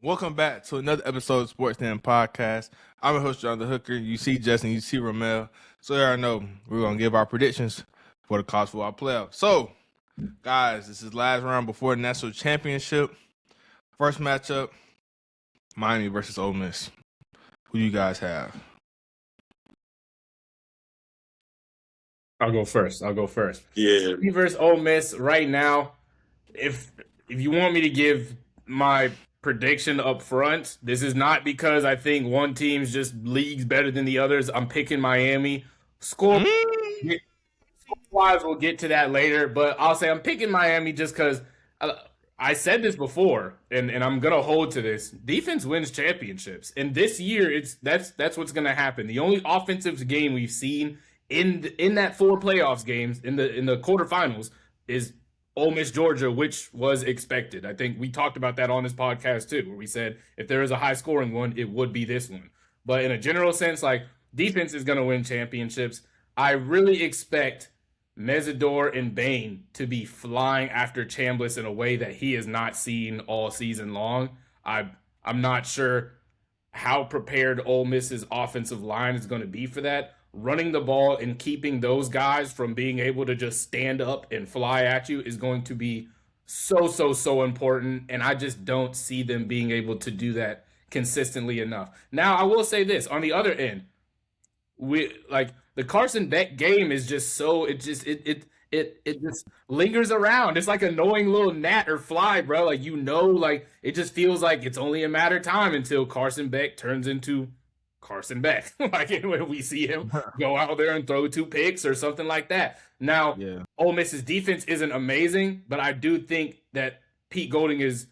Welcome back to another episode of Sports Den Podcast. I'm your host, John the Hooker. You see Justin, you see Romell. So you already know we're going to give our predictions for the college football playoff. So, guys, this is last round before the national championship. First matchup, Miami versus Ole Miss. Who do you guys have? I'll go first. Yeah. Miami versus Ole Miss right now. If you want me to give my prediction up front, this is not because I think one team's just leagues better than the others. I'm picking Miami. Score wise, we'll get to that later, but I'll say I'm picking Miami just because I said this before, and I'm gonna hold to this. Defense wins championships, and this year that's what's gonna happen. The only offensive game we've seen in that four playoffs games in the quarterfinals is Ole Miss Georgia, which was expected. I think we talked about that on this podcast too, where we said if there is a high scoring one, it would be this one. But in a general sense, like defense is gonna win championships. I really expect Mesidor and Bain to be flying after Chambliss in a way that he has not seen all season long. I'm not sure how prepared Ole Miss's offensive line is going to be for that. Running the ball and keeping those guys from being able to just stand up and fly at you is going to be so important. And I just don't see them being able to do that consistently enough. Now, I will say this on the other end, the Carson Beck game is just so it just lingers around. It's like a knowing little gnat or fly, bro. Like it just feels like it's only a matter of time until Carson Beck turns into Carson Beck. Like when we see him go out there and throw 2 picks or something like that. Now, Ole Miss's defense isn't amazing, but I do think that Pete Golding is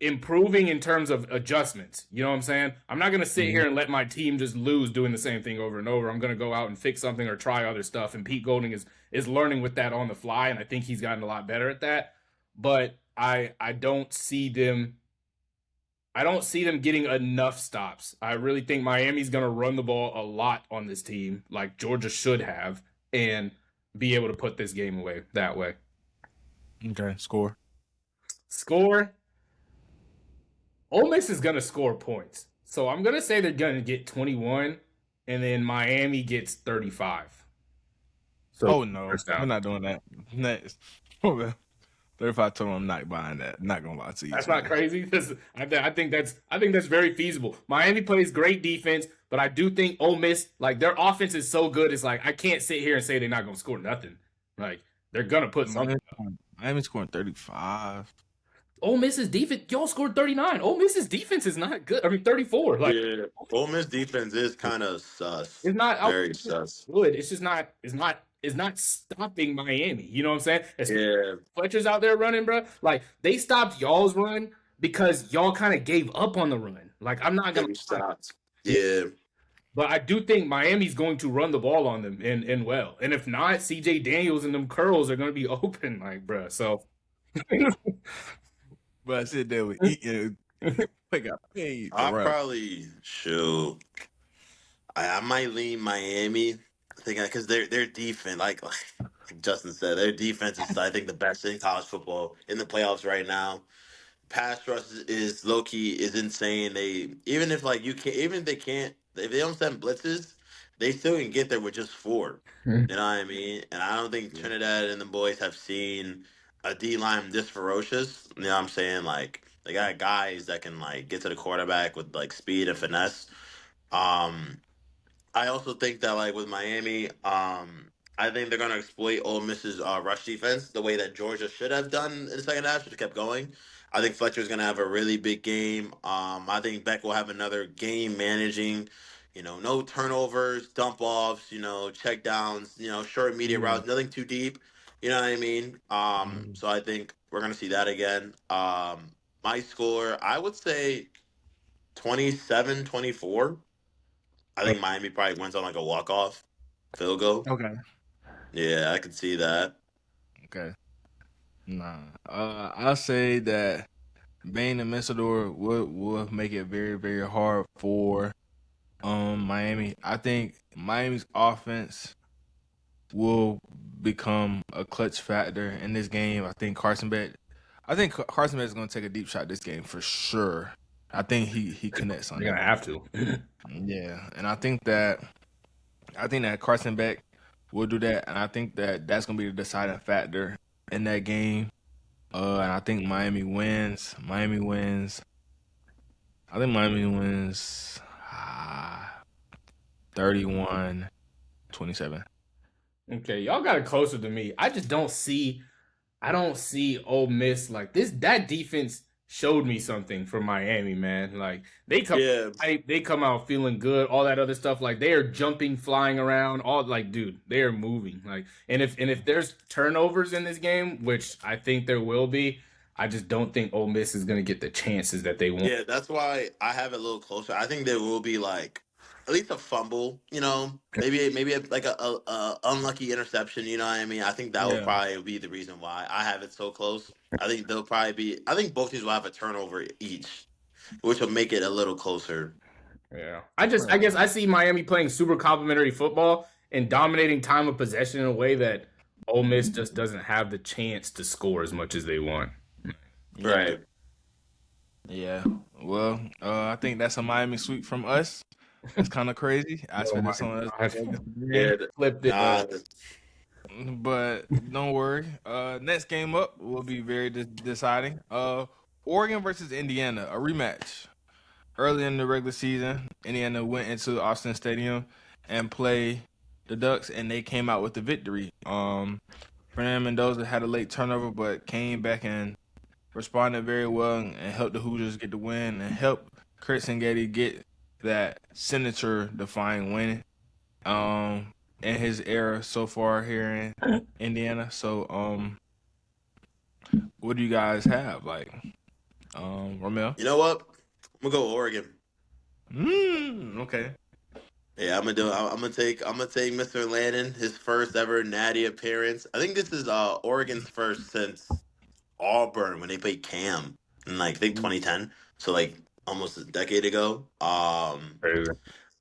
improving in terms of adjustments. You know what I'm saying? I'm not going to sit here and let my team just lose doing the same thing over and over. I'm going to go out and fix something or try other stuff. And Pete Golding is learning with that on the fly, and I think he's gotten a lot better at that. But I don't see them getting enough stops. I really think Miami's going to run the ball a lot on this team, like Georgia should have, and be able to put this game away that way. Okay, score. Ole Miss is going to score points. So I'm going to say they're going to get 21, and then Miami gets 35. So, no, we're not doing that. Next. 35 total, I'm not buying that. Not going to lie to you. That's not crazy. I think that's very feasible. Miami plays great defense, but I do think Ole Miss, like their offense is so good, it's like I can't sit here and say they're not going to score nothing. Like they're going to put something up. Miami's scoring 35. Ole Miss's defense, y'all scored 39. Ole Miss's defense is not good. I mean, 34. Like, yeah, Ole Miss defense is kind of sus. It's not very sus. Good. It's just not. It's not stopping Miami. You know what I'm saying? Yeah. Fletcher's out there running, bro. Like they stopped y'all's run because y'all kind of gave up on the run. Like I'm not gonna stop. Yeah. But I do think Miami's going to run the ball on them and well. And if not, CJ Daniels and them curls are going to be open, like, bro. So. But I said they would eat. I probably should. I might lean Miami. I think because their defense, like Justin said, their defense is I think the best in college football in the playoffs right now. Pass rush is low key is insane. They even if they don't send blitzes, they still can get there with just 4. You know what I mean? And I don't think Trinidad and the boys have seen a D line this ferocious. You know what I'm saying? Like they got guys that can like get to the quarterback with like speed and finesse. I also think that like with Miami, I think they're gonna exploit Ole Miss's rush defense the way that Georgia should have done in the second half. Just kept going. I think Fletcher's gonna have a really big game. I think Beck will have another game managing. No turnovers, dump offs. Check downs. Short media routes, nothing too deep. You know what I mean? So I think we're gonna see that again. My score, I would say 27-24. I think Miami probably wins on like a walk-off field goal. Okay. Yeah, I could see that. Okay. Nah. I'll say that Bain and Mesidor will make it very, very hard for Miami. I think Miami's offense will become a clutch factor in this game. I think Carson Beck, I think Carson Wentz is going to take a deep shot this game for sure. I think he connects on You're that. gonna have to. Yeah, and I think that Carson Beck will do that, and I think that that's going to be the deciding factor in that game. And I think Miami wins. I think Miami wins 31-27. Okay, y'all got it closer to me. I just don't see. I don't see Ole Miss like this. That defense showed me something from Miami, man. Like they come out feeling good, all that other stuff. Like they are jumping, flying around, all like, dude, they are moving. Like, and if there's turnovers in this game, which I think there will be, I just don't think Ole Miss is gonna get the chances that they want. Yeah, that's why I have it a little closer. I think there will be like at least a fumble, maybe like a unlucky interception. You know what I mean? I think that will probably be the reason why I have it so close. I think they'll probably be. I think both teams will have a turnover each, which will make it a little closer. Yeah, I guess I see Miami playing super complimentary football and dominating time of possession in a way that Ole Miss just doesn't have the chance to score as much as they want. Right. Yeah. Well, I think that's a Miami sweep from us. That's kind of crazy. I spent this on us. Yeah, flipped it. But don't worry. Next game up will be very deciding. Oregon versus Indiana, a rematch. Early in the regular season, Indiana went into Austin Stadium and played the Ducks, and they came out with the victory. Fernando Mendoza had a late turnover, but came back and responded very well and helped the Hoosiers get the win and helped Kurt Sengeti get that signature-defying win in his era so far here in Indiana. So, what do you guys have? Like, Romell? You know what? I'm gonna go Oregon. Okay. Yeah, I'm gonna take Mr. Landon, his first ever Natty appearance. I think this is Oregon's first since Auburn when they played Cam in like I think 2010. So like almost a decade ago. Crazy.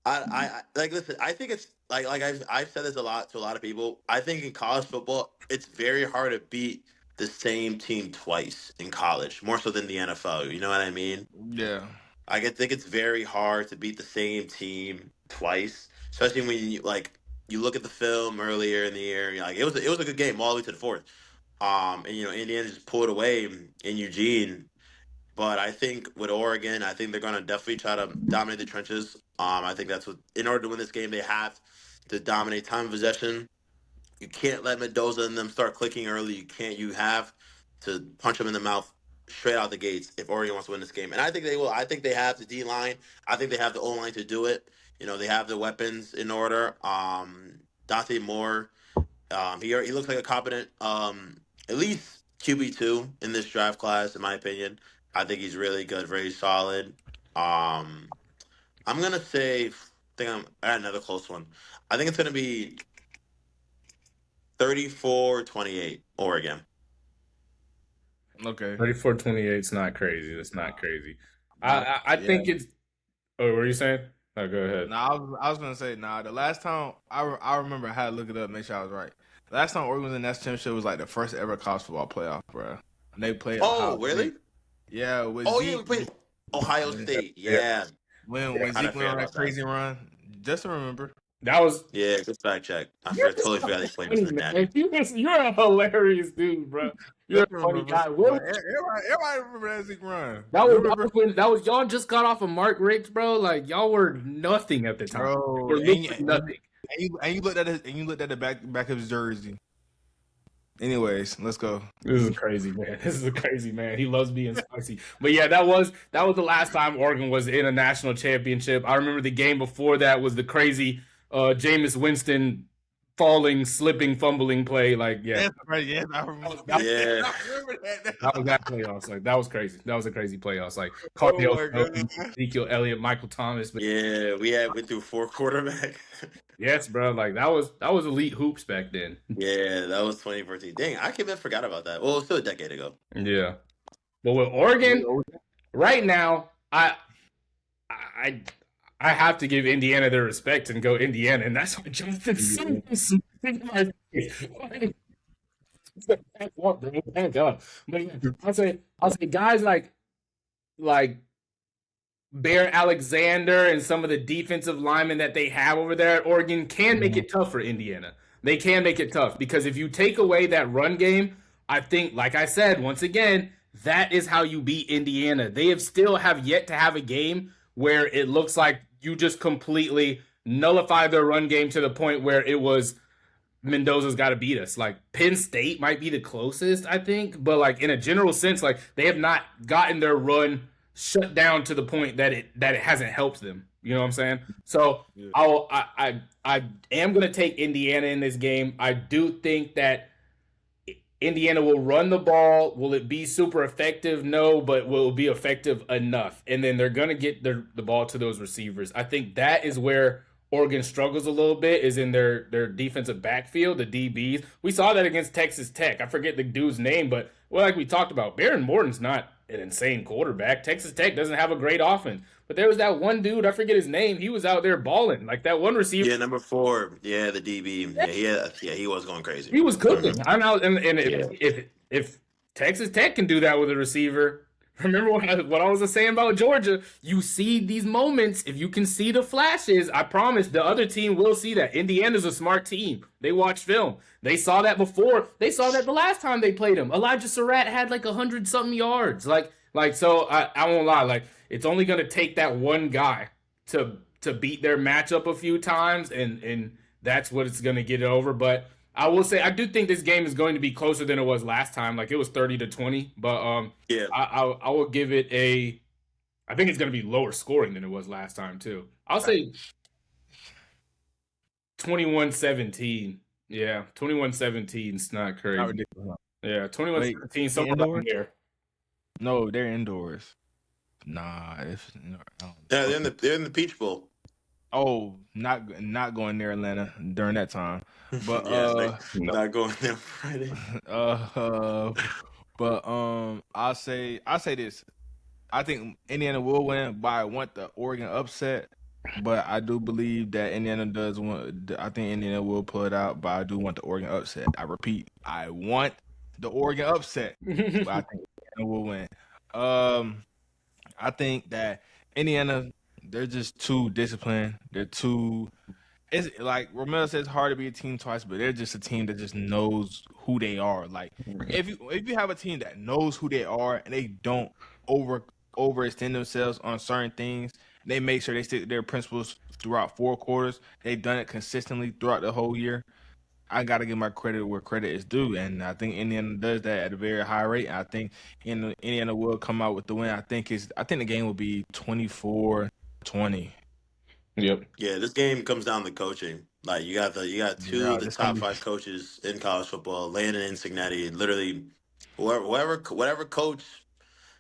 I like listen. I think it's like I've said this a lot to a lot of people. I think in college football, it's very hard to beat the same team twice in college, more so than the NFL. You know what I mean? Yeah. I think it's very hard to beat the same team twice, especially when you look at the film earlier in the year. You're like it was a good game all the way to the fourth. And Indiana just pulled away in Eugene. But I think with Oregon, I think they're going to definitely try to dominate the trenches. I think that's what, in order to win this game, they have to dominate time of possession. You can't let Mendoza and them start clicking early. You have to punch them in the mouth straight out the gates if Oregon wants to win this game. And I think they will. I think they have the D line. I think they have the O line to do it. They have the weapons in order. Dante Moore, he looks like a competent, at least QB2 in this draft class, in my opinion. I think he's really good, very solid. I'm gonna say, I got another close one. I think it's gonna be 34-28 Oregon. Okay. 34-28 is not crazy. That's not crazy. I think it's. Oh, what are you saying? Oh, go ahead. I was gonna say the last time I remember I had to look it up, make sure I was right. The last time Oregon was in that championship was like the first ever college football playoff, bro. And they played. Oh, really? State. Yeah. Yeah, we played Ohio State. Yeah. When Zeke went on that crazy run, just to remember. That was good fact check. I totally forgot they played Mr. Natty. You're a hilarious dude, bro. You're a funny guy. Everybody remember that Zeke run. That was y'all just got off of Mark Richt, bro. Like y'all were nothing at the time. Bro, nothing. And you looked at the back of his jersey. Anyways, let's go. This is crazy, man. This is a crazy man. He loves being spicy. But yeah, that was the last time Oregon was in a national championship. I remember the game before that was the crazy Jameis Winston falling, slipping, fumbling play. Like, yeah. Yes, I remember. I remember that. That was that playoffs. Like, that was crazy. That was a crazy playoffs. Like, Cardale, Ezekiel Elliott, Michael Thomas. But yeah, we went through 4 quarterbacks. Yes, bro. Like, that was elite hoops back then. Yeah, that was 2014. Dang, I can't forgot about that. Well, it was still a decade ago. Yeah. But with Oregon, right now, I have to give Indiana their respect and go Indiana, and that's why Jonathan Thank God. But yeah, I'll say guys like Bear Alexander and some of the defensive linemen that they have over there at Oregon can make it tough for Indiana. They can make it tough because if you take away that run game, I think, like I said, once again, that is how you beat Indiana. They have yet to have a game where it looks like you just completely nullify their run game to the point where it was Mendoza's got to beat us. Like Penn State might be the closest, I think, but like in a general sense, like they have not gotten their run shut down to the point that it hasn't helped them. You know what I'm saying? So Yeah. I am gonna take Indiana in this game. I do think that Indiana will run the ball. Will it be super effective? No, but will it be effective enough? And then they're going to get the ball to those receivers. I think that is where Oregon struggles a little bit, is in their defensive backfield, the DBs. We saw that against Texas Tech. I forget the dude's name, but like we talked about, Baron Morton's not an insane quarterback. Texas Tech doesn't have a great offense. But there was that one dude, I forget his name. He was out there balling. Like that one receiver. Yeah, number 4. Yeah, the DB. Yeah, he was going crazy. He was cooking. I know, and Yeah. if Texas Tech can do that with a receiver, remember what I was saying about Georgia? You see these moments. If you can see the flashes, I promise the other team will see that. Indiana's a smart team. They watch film. They saw that before. They saw that the last time they played him. Elijah Surratt had like 100-something yards. So I won't lie. Like it's only gonna take that one guy to beat their matchup a few times, and that's what it's gonna get it over. But I will say I do think this game is going to be closer than it was last time. Like it was 30-20, but Yeah. I will give it a. I think it's going to be lower scoring than it was last time too. I'll say 21-17. Yeah, 21-17 is not crazy. Not ridiculous. Yeah, 21-17, somewhere around there. No, they're indoors. Nah, Yeah, they're in the Peach Bowl. Oh, not going there, Atlanta during that time. But not going there Friday. I'll say this. I think Indiana will win, but I want the Oregon upset. But I do believe that Indiana does want. I think Indiana will pull it out, but I do want the Oregon upset. I repeat, I want the Oregon upset, but I think Indiana will win. I think that Indiana, they're just too disciplined. They're too. It's like Romell says, it's hard to be a team twice, but they're just a team that just knows who they are. Like if you have a team that knows who they are and they don't overextend themselves on certain things, they make sure they stick to their principles throughout 4 quarters. They've done it consistently throughout the whole year. I got to give my credit where credit is due, and I think Indiana does that at a very high rate. I think Indiana will come out with the win. I think the game will be 24-20. Yep. Yeah, this game comes down to coaching. Like you got two of the top 5 coaches in college football, Landon and Signetti. Literally, whatever coach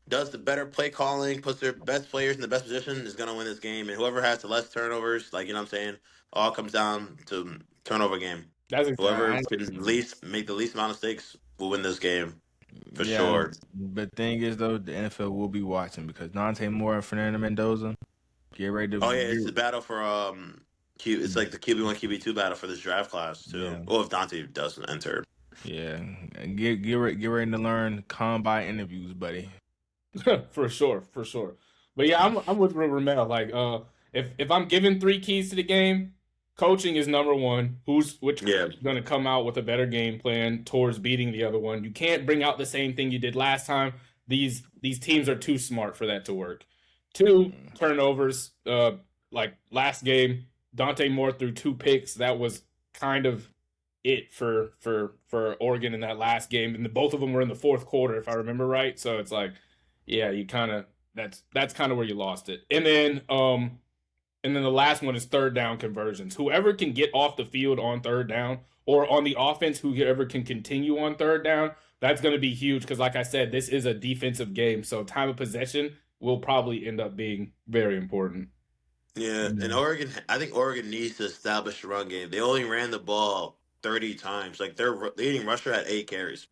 does the better play calling, puts their best players in the best position, is gonna win this game. And whoever has the less turnovers, like you know what I'm saying, all comes down to turnover game. That's Whoever exactly. can make the least amount of mistakes will win this game for sure. But the thing is, though, the NFL will be watching because Dante Moore and Fernando Mendoza get ready to. Oh yeah, it's the battle for It's like the QB1, QB2 battle for this draft class too. Yeah. Well, if Dante doesn't enter. Yeah, get ready to learn combine interviews, buddy. For sure. But yeah, I'm with Romell. Like, if I'm given 3 keys to the game, coaching is number 1. Which is going to come out with a better game plan towards beating the other one. You can't bring out the same thing you did last time. These teams are too smart for that to work. 2 turnovers. Like last game, Dante Moore threw 2 picks. That was kind of it for Oregon in that last game, and both of them were in the 4th quarter, if I remember right. So it's like, yeah, you kind of that's kind of where you lost it. And then the last one is 3rd down conversions. Whoever can get off the field on 3rd down, or on the offense, whoever can continue on 3rd down, that's going to be huge because, like I said, this is a defensive game, so time of possession will probably end up being very important. Yeah, and Oregon, I think Oregon needs to establish a run game. They only ran the ball 30 times. Like their leading rusher had 8 carries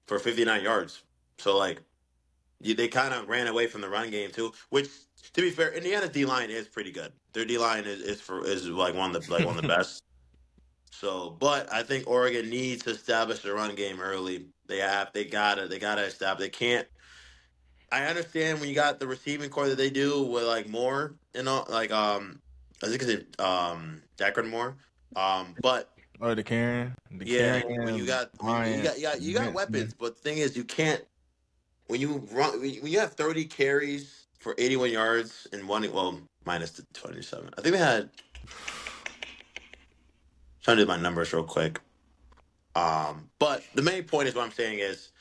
for 59 yards. So like, they kind of ran away from the run game too. Which, to be fair, Indiana's D line is pretty good. Their D line is like one of the best. So, but I think Oregon needs to establish the run game early. They gotta establish. They can't. I understand when you got the receiving core that they do with like Moore and all, like I think it's Jackson Moore, but Or the yeah, when you Carrion, got Bryant, you got weapons, but the thing is you can't when you run when you have 30 carries for 81 yards and one minus the 27. I think they had trying to do my numbers real quick. But the main point is what I'm saying is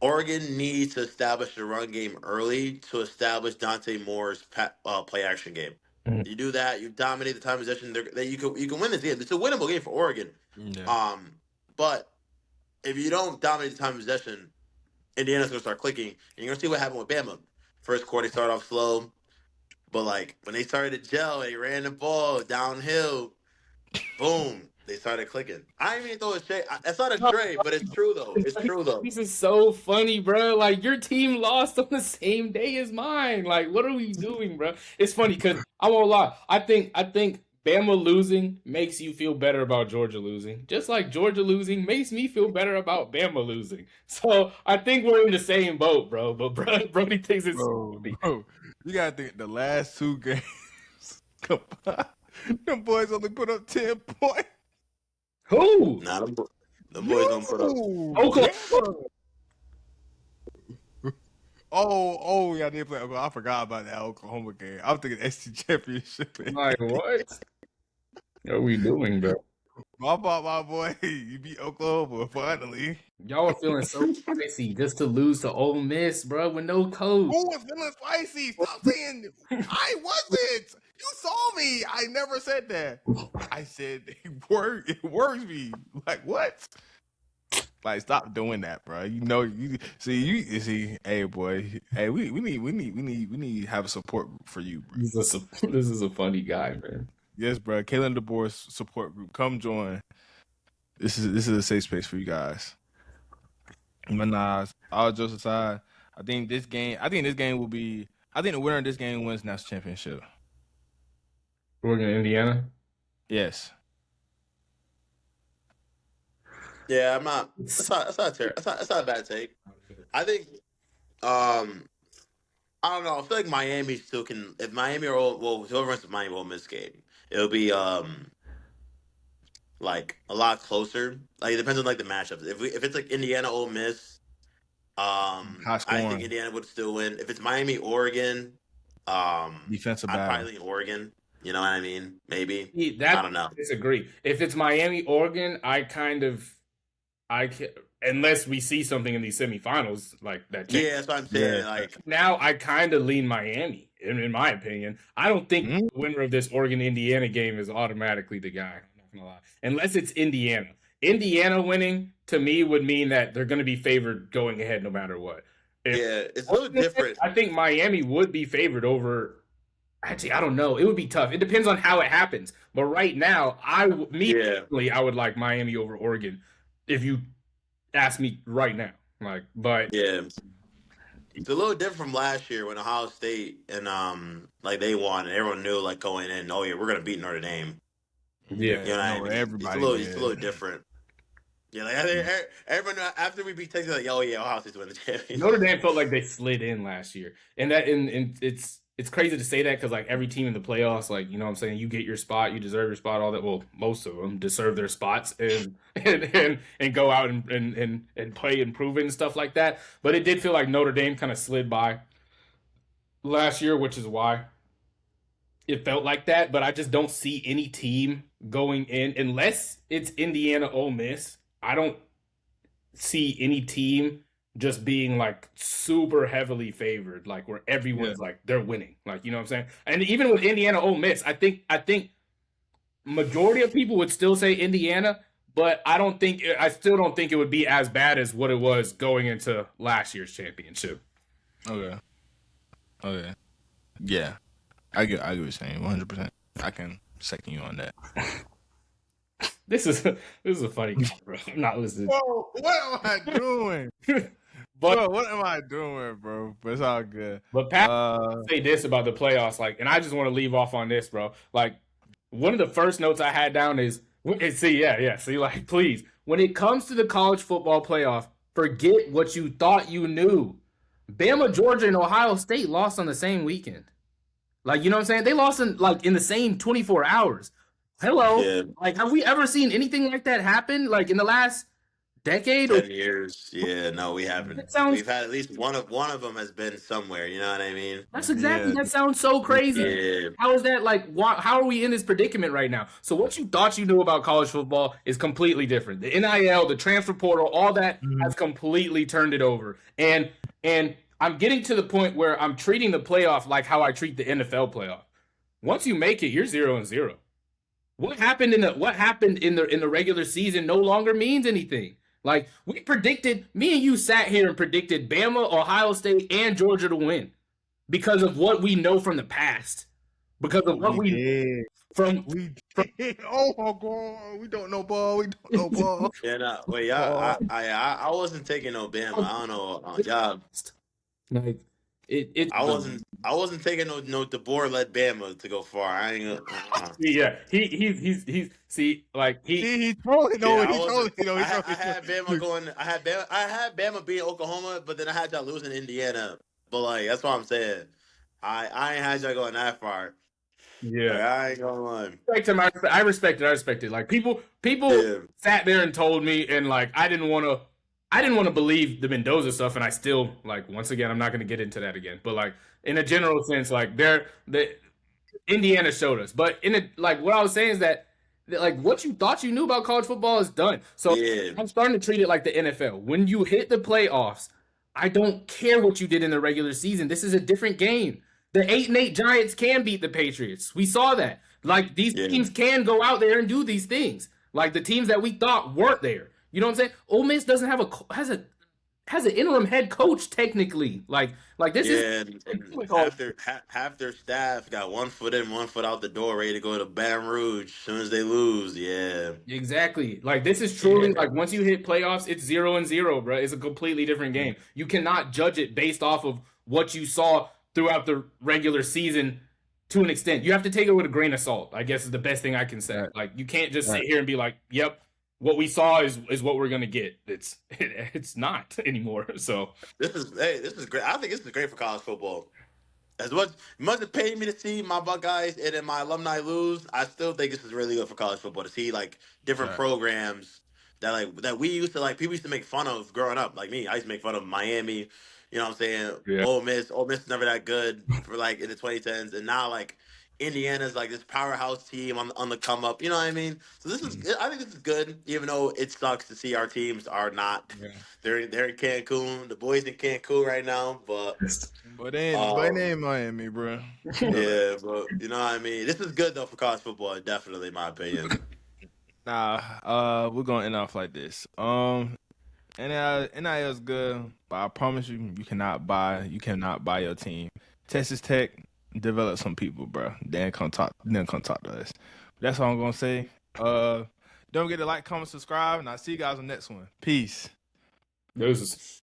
Oregon needs to establish the run game early to establish Dante Moore's play action game. Mhm. You do that, you dominate the time possession. You can win this game. It's a winnable game for Oregon. Yeah. But if you don't dominate the time possession, Indiana's gonna start clicking, and you're gonna see what happened with Bama. First quarter, they started off slow, but like when they started to gel, they ran the ball downhill. Boom, they started clicking. I didn't even throw a shade. That's not a stray, but it's true though. It's true though. This is so funny, bro. Like your team lost on the same day as mine. Like, what are we doing, bro? It's funny because I won't lie. I think Bama losing makes you feel better about Georgia losing, just like Georgia losing makes me feel better about Bama losing. So I think we're in the same boat, bro. But Brody thinks it's Bro, you gotta think the last two games. Come on. Them boys only put up 10 points. who? Nah, the boys don't put up. Oklahoma. Oh, y'all did play Oklahoma. I forgot about that Oklahoma game. I'm thinking SC championship. Like what? What are we doing, bro? My fault, my boy. You beat Oklahoma finally. Y'all are feeling so spicy just to lose to Ole Miss, bro, with no coach. Who was feeling spicy? Stop saying I wasn't. You saw me. I never said that. I said it works me. Like what? Like stop doing that, bro. You know you see. Hey, boy. Hey, we need to have a support group for you, bro. This is a funny guy, man. Yes, bro. Kalen DeBoer's support group. Come join. This is a safe space for you guys. But nah, all jokes aside, I think this game will be. I think the winner of this game wins national championship. Oregon, Indiana. Yes. Yeah, I'm not. That's not terrible. That's not a bad take. I think. I don't know. I feel like Miami still can. If Miami or whoever runs the Miami will miss game, it'll be like a lot closer. Like it depends on like the matchup. If it's like Indiana Ole Miss, High scoring. I think Indiana would still win. If it's Miami Oregon, defensive I'd battle. probably lean Oregon. You know what I mean? Maybe. I don't know. Disagree. If it's Miami Oregon, I can, unless we see something in these semifinals like that. Yeah, that's what I'm saying. Yeah. Like now, I kind of lean Miami. In my opinion, I don't think the winner of this Oregon Indiana game is automatically the guy. I'm not gonna lie, unless it's Indiana. Indiana winning to me would mean that they're going to be favored going ahead no matter what. It's a little different. I think Miami would be favored over. Actually, I don't know. It would be tough. It depends on how it happens. But right now, personally, I would like Miami over Oregon. If you ask me right now, Yeah, it's a little different from last year when Ohio State and like they won and everyone knew like going in, oh yeah, we're gonna beat Notre Dame. Yeah, you know what I mean. Everybody it's a little different. Yeah, like everyone after we beat Texas, like, oh yeah, Ohio State's winning the championship. Notre Dame felt like they slid in last year, and it's crazy to say that because like every team in the playoffs, like you know what I'm saying, you get your spot, you deserve your spot, all that. Well, most of them deserve their spots and go out and play and prove it and stuff like that. But it did feel like Notre Dame kind of slid by last year, which is why it felt like that. But I just don't see any team going in unless it's Indiana Ole Miss. I don't see any team just being like super heavily favored, like where everyone's like they're winning, like you know what I'm saying. And even with Indiana Ole Miss, I think majority of people would still say Indiana, but I still don't think it would be as bad as what it was going into last year's championship. Okay. Yeah, I get what you're saying. 100%. I can second you on that. This is a funny guy, bro. I'm not listening. Whoa, what am I doing? Bro, what am I doing, bro? But it's all good. But Pat say this about the playoffs, like, and I just want to leave off on this, bro. Like, one of the first notes I had down is See, like, please, when it comes to the college football playoff, forget what you thought you knew. Bama, Georgia, and Ohio State lost on the same weekend. Like, you know what I'm saying? They lost in the same 24 hours. Hello. Yeah. Like, have we ever seen anything like that happen? Like in the last decade? 10 years. Yeah, no, we haven't. That sounds. We've had at least one of them has been somewhere. You know what I mean? That's exactly. That sounds so crazy. Yeah. How is that like? How are we in this predicament right now? So what you thought you knew about college football is completely different. The NIL, the transfer portal, all that has completely turned it over. And I'm getting to the point where I'm treating the playoff like how I treat the NFL playoff. Once you make it, you're 0-0. What happened in the regular season no longer means anything. Like we predicted, me and you sat here and predicted Bama, Ohio State, and Georgia to win because of what we know from the past. Because of what we did. From Oh my God, we don't know ball. We don't know ball. Yeah, no, wait, y'all. I wasn't taking no Bama. I don't know, y'all. Like it. I wasn't taking no DeBoer led Bama to go far. I ain't gonna. Yeah, he's like he's trolling. No, Yeah, he's trolling. No, I had Bama going. I had Bama beating Oklahoma, but then I had y'all losing Indiana. But like that's what I'm saying. I ain't had y'all going that far. Yeah, like, I ain't gonna lie. I respect it. Like people sat there and told me, and like I didn't want to believe the Mendoza stuff, and I still like once again I'm not going to get into that again. But like in a general sense, like Indiana showed us. But like what I was saying is that like what you thought you knew about college football is done. So I'm starting to treat it like the NFL. When you hit the playoffs, I don't care what you did in the regular season. This is a different game. The 8-8 Giants can beat the Patriots. We saw that. Like these teams can go out there and do these things. Like the teams that we thought weren't there. You know what I'm saying? Ole Miss doesn't have has an interim head coach technically. Like this is half their staff got 1 foot in, 1 foot out the door, ready to go to Baton Rouge as soon as they lose. Yeah, exactly. Like this is truly like once you hit playoffs, it's 0-0, bro. It's a completely different game. You cannot judge it based off of what you saw throughout the regular season. To an extent, you have to take it with a grain of salt. I guess is the best thing I can say. Like you can't just sit here and be like, "Yep, what we saw is what we're gonna get." It's not anymore. So this is great. I think this is great for college football. As much it paid me to see my Buckeyes and then my alumni lose, I still think this is really good for college football to see like different programs that we used to like. People used to make fun of growing up. Like me, I used to make fun of Miami. You know what I'm saying? Yeah. Ole Miss is never that good for like in the 2010s, and now like Indiana's like this powerhouse team on the come up. You know what I mean? So I think this is good, even though it sucks to see our teams are not. Yeah. They're in Cancun. The boys in Cancun right now, but they ain't Miami, bro. Yeah, but you know what I mean. This is good though for college football, definitely, in my opinion. Nah, we're gonna end off like this. NIL is good, but I promise you cannot buy your team. Texas Tech develop some people, bro. Then come talk to us. That's all I'm gonna say. Don't forget to like, comment, subscribe, and I'll see you guys on the next one. Peace. Deuces.